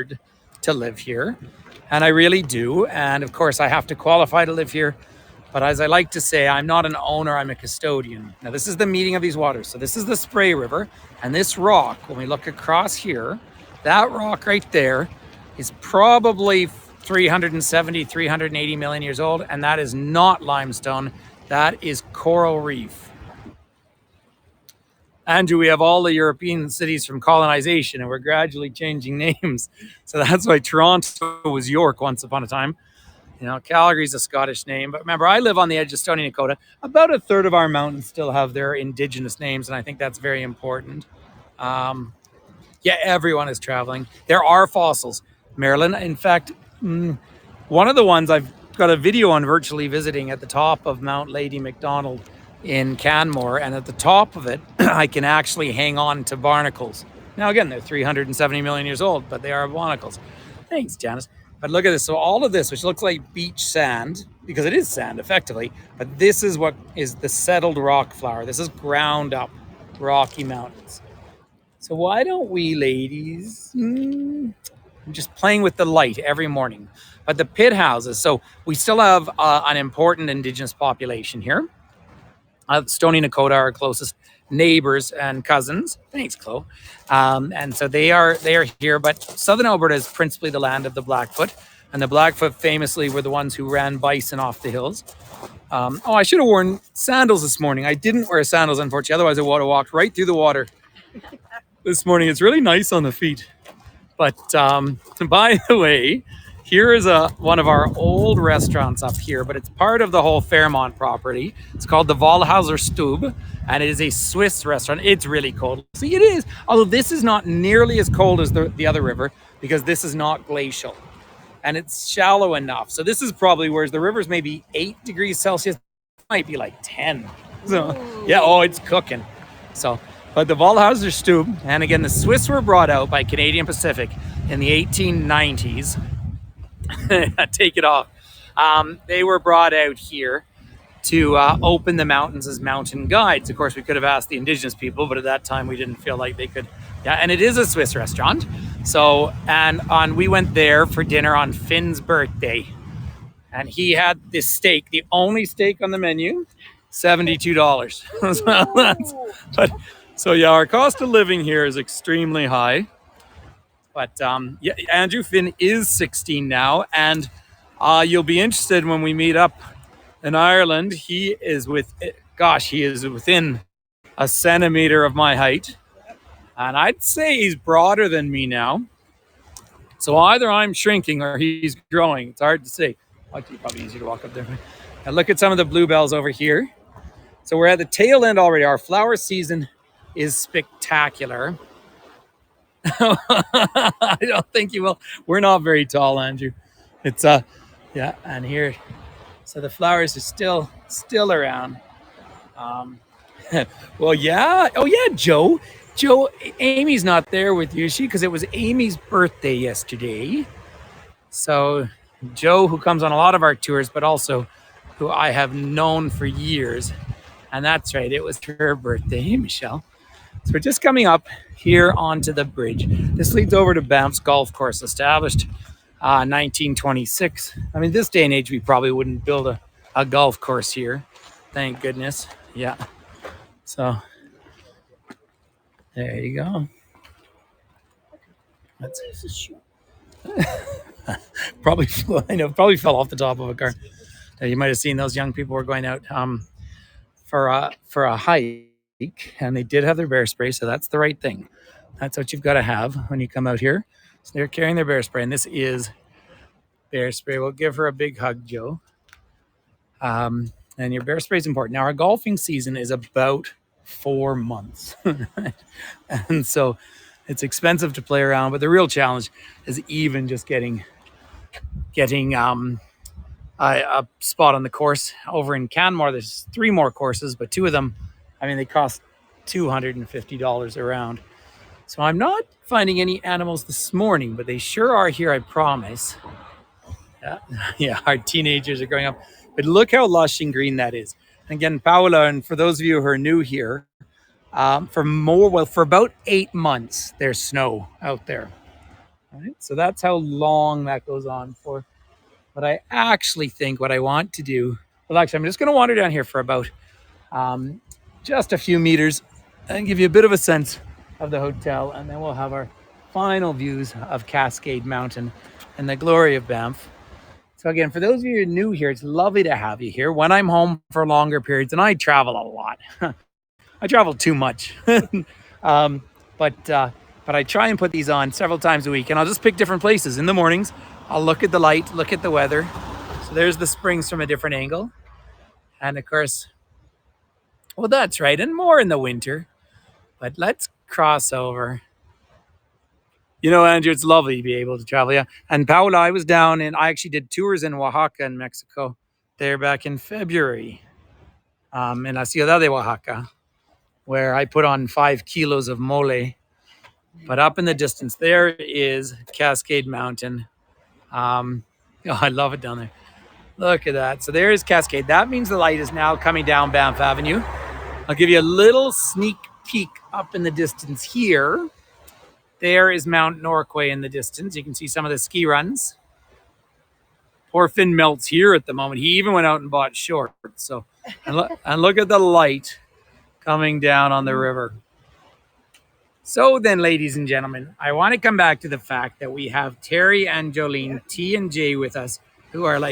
to live here, and I really do. And of course, I have to qualify to live here. But as I like to say, I'm not an owner, I'm a custodian. Now, this is the meeting of these waters. So this is the Spray River, and this rock, when we look across here, that rock right there is probably 370, 380 million years old, and that is not limestone, that is coral reef. Andrew, we have all the European cities from colonization, and we're gradually changing names. So that's why Toronto was York once upon a time. You know, Calgary's a Scottish name. But remember, I live on the edge of Stoney Nakoda. About a third of our mountains still have their indigenous names, and I think that's very important. Yeah, everyone is traveling. There are fossils. Maryland, in fact, one of the ones I've got a video on virtually visiting at the top of Mount Lady MacDonald in Canmore, and at the top of it, I can actually hang on to barnacles. Now, again, they're 370 million years old, but they are barnacles. Thanks, Janice. But look at this. So all of this, which looks like beach sand, because it is sand, effectively, but this is what is the settled rock flour. This is ground up Rocky Mountains. So why don't we, ladies, I'm just playing with the light every morning. But the pit houses, so we still have an important indigenous population here. Stoney Nakoda, our closest neighbors and cousins. Thanks, Chloe. And so they are here. But Southern Alberta is principally the land of the Blackfoot, and the Blackfoot famously were the ones who ran bison off the hills. Oh, I should have worn sandals this morning. I didn't wear sandals, unfortunately. Otherwise, I would have walked right through the water this morning. It's really nice on the feet. But by the way, here is one of our old restaurants up here, but it's part of the whole Fairmont property. It's called the Wallhauser Stube, and it is a Swiss restaurant. It's really cold. See, it is. Although this is not nearly as cold as the other river, because this is not glacial. And it's shallow enough. So this is probably, whereas the river's maybe 8 degrees Celsius, it might be like 10. So, yeah, oh, it's cooking. So, but the Wallhauser Stube, and again, the Swiss were brought out by Canadian Pacific in the 1890s. Take it off. They were brought out here to open the mountains as mountain guides. Of course, we could have asked the indigenous people, but at that time we didn't feel like they could. Yeah, and it is a Swiss restaurant. So, and we went there for dinner on Finn's birthday, and he had this steak, the only steak on the menu, $72. So yeah, our cost of living here is extremely high. But yeah, Andrew Finn is 16 now, and you'll be interested when we meet up in Ireland. He is within a centimeter of my height, and I'd say he's broader than me now. So either I'm shrinking or he's growing. It's hard to say. Actually, probably easier to walk up there. And look at some of the bluebells over here. So we're at the tail end already. Our flower season is spectacular. I don't think you will. We're not very tall, Andrew. It's yeah, and here, so the flowers are still around. Well, yeah. Oh yeah, Joe, Amy's not there with you, because it was Amy's birthday yesterday. So Joe, who comes on a lot of our tours, but also who I have known for years, and that's right, it was her birthday. Hey, Michelle. So we're just coming up here onto the bridge. This leads over to Banff's golf course, established 1926. I mean, this day and age, we probably wouldn't build a golf course here. Thank goodness. Yeah. So there you go. That's probably fell off the top of a car. You might have seen those young people were going out for a hike. And they did have their bear spray, so that's the right thing. That's what you've got to have when you come out here. So they're carrying their bear spray, and this is bear spray. We'll give her a big hug, Joe. And your bear spray is important. Now, our golfing season is about 4 months. And so it's expensive to play around, but the real challenge is even just getting a spot on the course. Over in Canmore, there's 3 more courses, but 2 of them, I mean, they cost $250 a round. So I'm not finding any animals this morning, but they sure are here, I promise. Yeah, our teenagers are growing up. But look how lush and green that is. And again, Paola, and for those of you who are new here, for about 8 months, there's snow out there. All right, so that's how long that goes on for. But I actually think what I want to do, well, actually, I'm just going to wander down here for about um, just a few meters and give you a bit of a sense of the hotel, and then we'll have our final views of Cascade Mountain and the glory of Banff. So again, for those of you who are new here, it's lovely to have you here. When I'm home for longer periods, and I travel a lot, I travel too much, um, but I try and put these on several times a week, and I'll just pick different places. In the mornings, I'll look at the light, look at the weather. So there's the springs from a different angle, and of course, well, that's right, and more in the winter. But let's cross over. You know, Andrew, it's lovely to be able to travel. Yeah. And Paula, I was down and I actually did tours in Oaxaca in Mexico there back in February, in La Ciudad de Oaxaca, where I put on 5 kilos of mole. But up in the distance, there is Cascade Mountain. Oh, I love it down there. Look at that. So there is Cascade. That means the light is now coming down Banff Avenue. I'll give you a little sneak peek up in the distance here. There is Mount Norquay in the distance. You can see some of the ski runs. Poor Finn Melt's here at the moment. He even went out and bought shorts. So, and look at the light coming down on the river. So then, ladies and gentlemen, I want to come back to the fact that we have Terry and Jolene T and J with us, who are like